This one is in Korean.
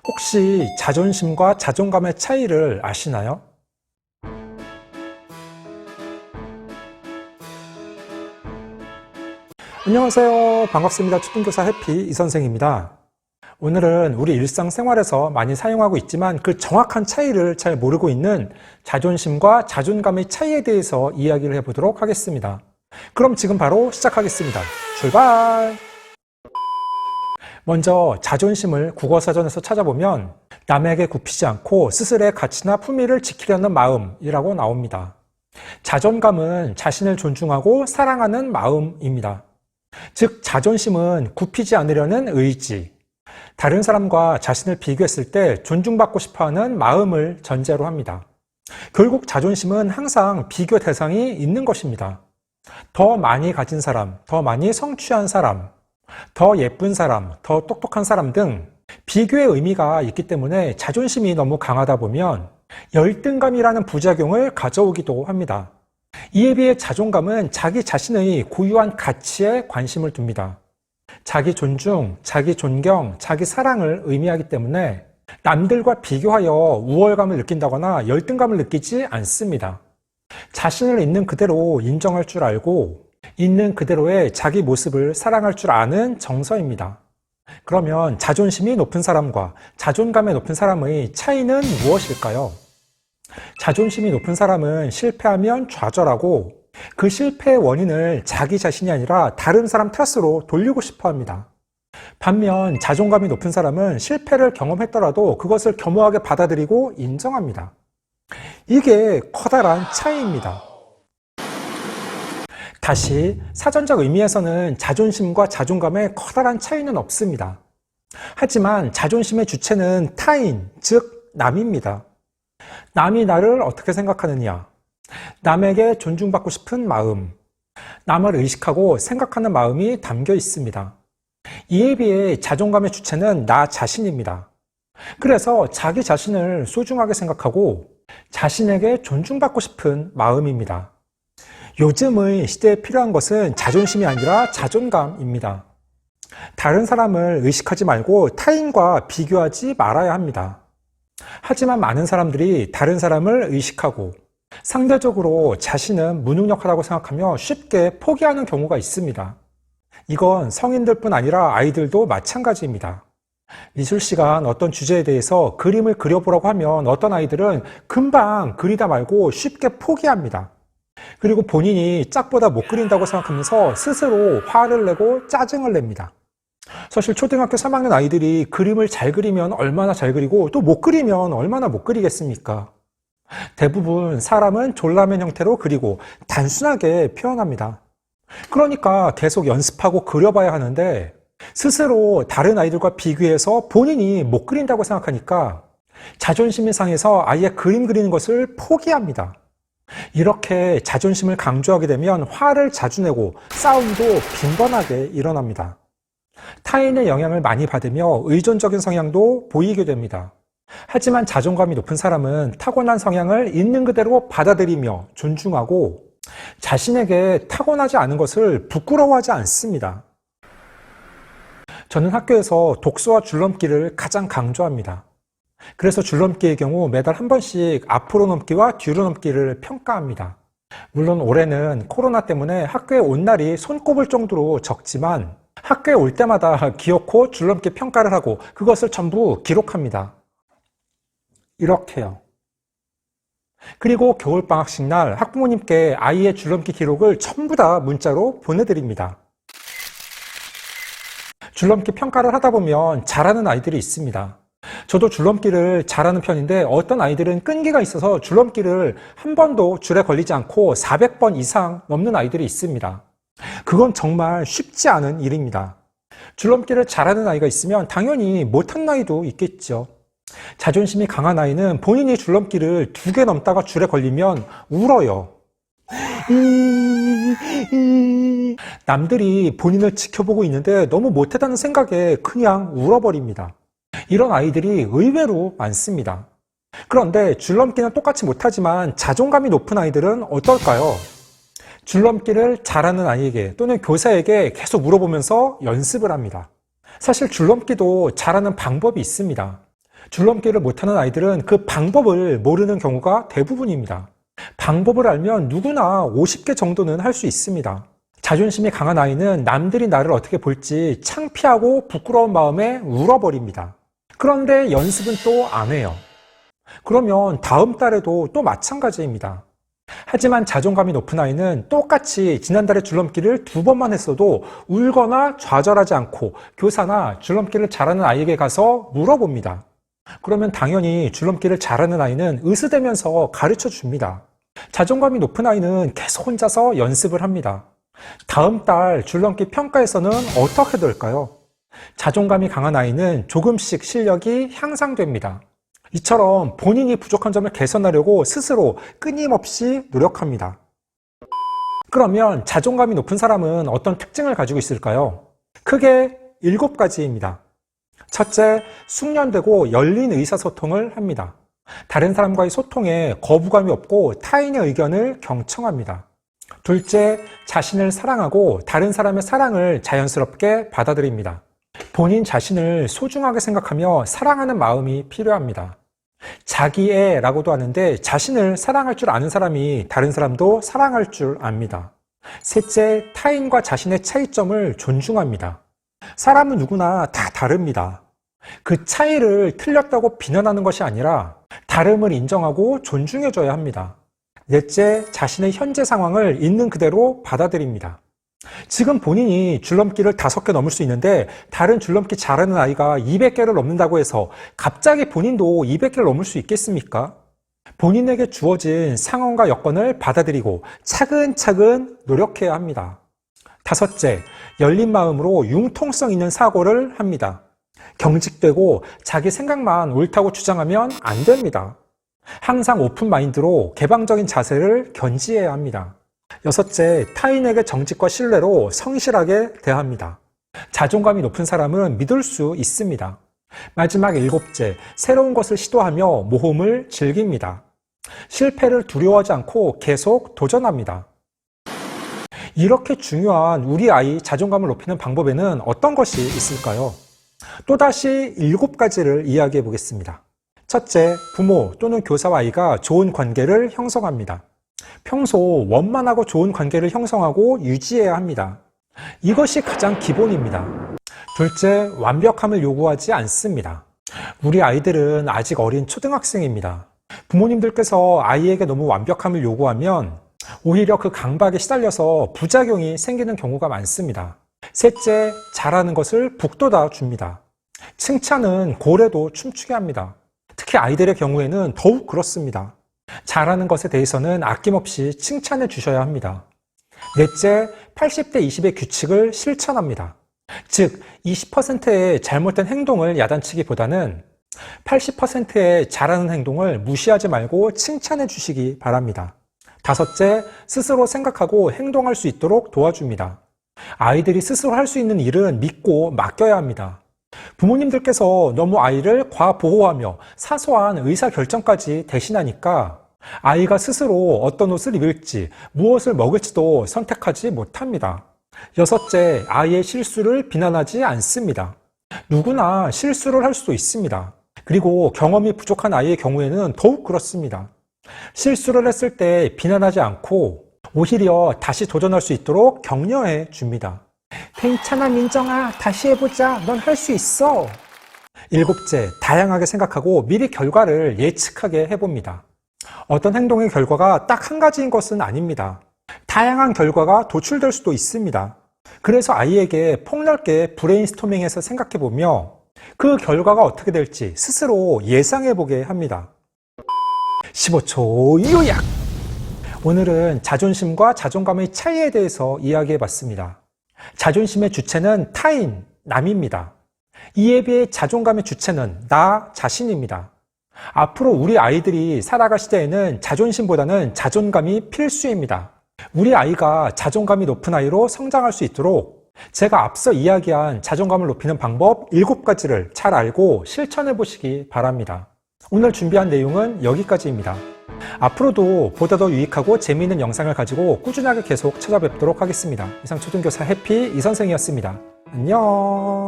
혹시 자존심과 자존감의 차이를 아시나요? 안녕하세요. 반갑습니다. 초등교사 해피 이선생입니다. 오늘은 우리 일상생활에서 많이 사용하고 있지만 그 정확한 차이를 잘 모르고 있는 자존심과 자존감의 차이에 대해서 이야기를 해보도록 하겠습니다. 그럼 지금 바로 시작하겠습니다. 출발! 먼저 자존심을 국어사전에서 찾아보면 남에게 굽히지 않고 스스로의 가치나 품위를 지키려는 마음이라고 나옵니다. 자존감은 자신을 존중하고 사랑하는 마음입니다. 즉 자존심은 굽히지 않으려는 의지, 다른 사람과 자신을 비교했을 때 존중받고 싶어하는 마음을 전제로 합니다. 결국 자존심은 항상 비교 대상이 있는 것입니다. 더 많이 가진 사람, 더 많이 성취한 사람, 더 예쁜 사람, 더 똑똑한 사람 등 비교의 의미가 있기 때문에 자존심이 너무 강하다 보면 열등감이라는 부작용을 가져오기도 합니다. 이에 비해 자존감은 자기 자신의 고유한 가치에 관심을 둡니다. 자기 존중, 자기 존경, 자기 사랑을 의미하기 때문에 남들과 비교하여 우월감을 느낀다거나 열등감을 느끼지 않습니다. 자신을 있는 그대로 인정할 줄 알고 있는 그대로의 자기 모습을 사랑할 줄 아는 정서입니다. 그러면 자존심이 높은 사람과 자존감이 높은 사람의 차이는 무엇일까요? 자존심이 높은 사람은 실패하면 좌절하고 그 실패의 원인을 자기 자신이 아니라 다른 사람 탓으로 돌리고 싶어 합니다. 반면 자존감이 높은 사람은 실패를 경험했더라도 그것을 겸허하게 받아들이고 인정합니다. 이게 커다란 차이입니다. 다시 사전적 의미에서는 자존심과 자존감에 커다란 차이는 없습니다. 하지만 자존심의 주체는 타인, 즉 남입니다. 남이 나를 어떻게 생각하느냐, 남에게 존중받고 싶은 마음, 남을 의식하고 생각하는 마음이 담겨 있습니다. 이에 비해 자존감의 주체는 나 자신입니다. 그래서 자기 자신을 소중하게 생각하고 자신에게 존중받고 싶은 마음입니다. 요즘의 시대에 필요한 것은 자존심이 아니라 자존감입니다. 다른 사람을 의식하지 말고 타인과 비교하지 말아야 합니다. 하지만 많은 사람들이 다른 사람을 의식하고 상대적으로 자신은 무능력하다고 생각하며 쉽게 포기하는 경우가 있습니다. 이건 성인들뿐 아니라 아이들도 마찬가지입니다. 미술 시간 어떤 주제에 대해서 그림을 그려보라고 하면 어떤 아이들은 금방 그리다 말고 쉽게 포기합니다. 그리고 본인이 짝보다 못 그린다고 생각하면서 스스로 화를 내고 짜증을 냅니다. 사실 초등학교 3학년 아이들이 그림을 잘 그리면 얼마나 잘 그리고 또 못 그리면 얼마나 못 그리겠습니까? 대부분 사람은 졸라맨 형태로 그리고 단순하게 표현합니다. 그러니까 계속 연습하고 그려봐야 하는데 스스로 다른 아이들과 비교해서 본인이 못 그린다고 생각하니까 자존심이 상해서 아예 그림 그리는 것을 포기합니다. 이렇게 자존심을 강조하게 되면 화를 자주 내고 싸움도 빈번하게 일어납니다. 타인의 영향을 많이 받으며 의존적인 성향도 보이게 됩니다. 하지만 자존감이 높은 사람은 타고난 성향을 있는 그대로 받아들이며 존중하고 자신에게 타고나지 않은 것을 부끄러워하지 않습니다. 저는 학교에서 독서와 줄넘기를 가장 강조합니다. 그래서 줄넘기의 경우 매달 한 번씩 앞으로 넘기와 뒤로 넘기를 평가합니다. 물론 올해는 코로나 때문에 학교에 온 날이 손꼽을 정도로 적지만 학교에 올 때마다 기어코 줄넘기 평가를 하고 그것을 전부 기록합니다. 이렇게요. 그리고 겨울방학식 날 학부모님께 아이의 줄넘기 기록을 전부 다 문자로 보내드립니다. 줄넘기 평가를 하다 보면 잘하는 아이들이 있습니다. 저도 줄넘기를 잘하는 편인데 어떤 아이들은 끈기가 있어서 줄넘기를 한 번도 줄에 걸리지 않고 400번 이상 넘는 아이들이 있습니다. 그건 정말 쉽지 않은 일입니다. 줄넘기를 잘하는 아이가 있으면 당연히 못한 아이도 있겠죠. 자존심이 강한 아이는 본인이 줄넘기를 2개 넘다가 줄에 걸리면 울어요. 남들이 본인을 지켜보고 있는데 너무 못했다는 생각에 그냥 울어버립니다. 이런 아이들이 의외로 많습니다. 그런데 줄넘기는 똑같이 못하지만 자존감이 높은 아이들은 어떨까요? 줄넘기를 잘하는 아이에게 또는 교사에게 계속 물어보면서 연습을 합니다. 사실 줄넘기도 잘하는 방법이 있습니다. 줄넘기를 못하는 아이들은 그 방법을 모르는 경우가 대부분입니다. 방법을 알면 누구나 50개 정도는 할 수 있습니다. 자존심이 강한 아이는 남들이 나를 어떻게 볼지 창피하고 부끄러운 마음에 울어버립니다. 그런데 연습은 또 안 해요. 그러면 다음 달에도 또 마찬가지입니다. 하지만 자존감이 높은 아이는 똑같이 지난달에 줄넘기를 2번만 했어도 울거나 좌절하지 않고 교사나 줄넘기를 잘하는 아이에게 가서 물어봅니다. 그러면 당연히 줄넘기를 잘하는 아이는 으스대면서 가르쳐 줍니다. 자존감이 높은 아이는 계속 혼자서 연습을 합니다. 다음 달 줄넘기 평가에서는 어떻게 될까요? 자존감이 강한 아이는 조금씩 실력이 향상됩니다. 이처럼 본인이 부족한 점을 개선하려고 스스로 끊임없이 노력합니다. 그러면 자존감이 높은 사람은 어떤 특징을 가지고 있을까요? 크게 7가지입니다. 첫째, 숙련되고 열린 의사소통을 합니다. 다른 사람과의 소통에 거부감이 없고 타인의 의견을 경청합니다. 둘째, 자신을 사랑하고 다른 사람의 사랑을 자연스럽게 받아들입니다. 본인 자신을 소중하게 생각하며 사랑하는 마음이 필요합니다. 자기애라고도 하는데 자신을 사랑할 줄 아는 사람이 다른 사람도 사랑할 줄 압니다. 셋째, 타인과 자신의 차이점을 존중합니다. 사람은 누구나 다 다릅니다. 그 차이를 틀렸다고 비난하는 것이 아니라 다름을 인정하고 존중해줘야 합니다. 넷째, 자신의 현재 상황을 있는 그대로 받아들입니다. 지금 본인이 줄넘기를 5개 넘을 수 있는데 다른 줄넘기 잘하는 아이가 200개를 넘는다고 해서 갑자기 본인도 200개를 넘을 수 있겠습니까? 본인에게 주어진 상황과 여건을 받아들이고 차근차근 노력해야 합니다. 다섯째, 열린 마음으로 융통성 있는 사고를 합니다. 경직되고 자기 생각만 옳다고 주장하면 안 됩니다. 항상 오픈 마인드로 개방적인 자세를 견지해야 합니다. 여섯째, 타인에게 정직과 신뢰로 성실하게 대합니다. 자존감이 높은 사람은 믿을 수 있습니다. 마지막 7째, 새로운 것을 시도하며 모험을 즐깁니다. 실패를 두려워하지 않고 계속 도전합니다. 이렇게 중요한 우리 아이 자존감을 높이는 방법에는 어떤 것이 있을까요? 또다시 7가지를 이야기해 보겠습니다. 첫째, 부모 또는 교사와 아이가 좋은 관계를 형성합니다. 평소 원만하고 좋은 관계를 형성하고 유지해야 합니다. 이것이 가장 기본입니다. 둘째, 완벽함을 요구하지 않습니다. 우리 아이들은 아직 어린 초등학생입니다. 부모님들께서 아이에게 너무 완벽함을 요구하면 오히려 그 강박에 시달려서 부작용이 생기는 경우가 많습니다. 셋째, 잘하는 것을 북돋아 줍니다. 칭찬은 고래도 춤추게 합니다. 특히 아이들의 경우에는 더욱 그렇습니다. 잘하는 것에 대해서는 아낌없이 칭찬해 주셔야 합니다. 넷째, 80대 20의 규칙을 실천합니다. 즉, 20%의 잘못된 행동을 야단치기보다는 80%의 잘하는 행동을 무시하지 말고 칭찬해 주시기 바랍니다. 다섯째, 스스로 생각하고 행동할 수 있도록 도와줍니다. 아이들이 스스로 할 수 있는 일은 믿고 맡겨야 합니다. 부모님들께서 너무 아이를 과보호하며 사소한 의사결정까지 대신하니까 아이가 스스로 어떤 옷을 입을지, 무엇을 먹을지도 선택하지 못합니다. 여섯째, 아이의 실수를 비난하지 않습니다. 누구나 실수를 할 수도 있습니다. 그리고 경험이 부족한 아이의 경우에는 더욱 그렇습니다. 실수를 했을 때 비난하지 않고 오히려 다시 도전할 수 있도록 격려해 줍니다. 괜찮아 민정아, 다시 해보자. 넌 할 수 있어. 7째, 다양하게 생각하고 미리 결과를 예측하게 해봅니다. 어떤 행동의 결과가 딱 한 가지인 것은 아닙니다. 다양한 결과가 도출될 수도 있습니다. 그래서 아이에게 폭넓게 브레인스토밍해서 생각해보며 그 결과가 어떻게 될지 스스로 예상해보게 합니다. 15초 요약! 오늘은 자존심과 자존감의 차이에 대해서 이야기해봤습니다. 자존심의 주체는 타인, 남입니다. 이에 비해 자존감의 주체는 나 자신입니다. 앞으로 우리 아이들이 살아갈 시대에는 자존심보다는 자존감이 필수입니다. 우리 아이가 자존감이 높은 아이로 성장할 수 있도록 제가 앞서 이야기한 자존감을 높이는 방법 7가지를 잘 알고 실천해 보시기 바랍니다. 오늘 준비한 내용은 여기까지입니다. 앞으로도 보다 더 유익하고 재미있는 영상을 가지고 꾸준하게 계속 찾아뵙도록 하겠습니다. 이상 초등교사 해피 이선생이었습니다. 안녕.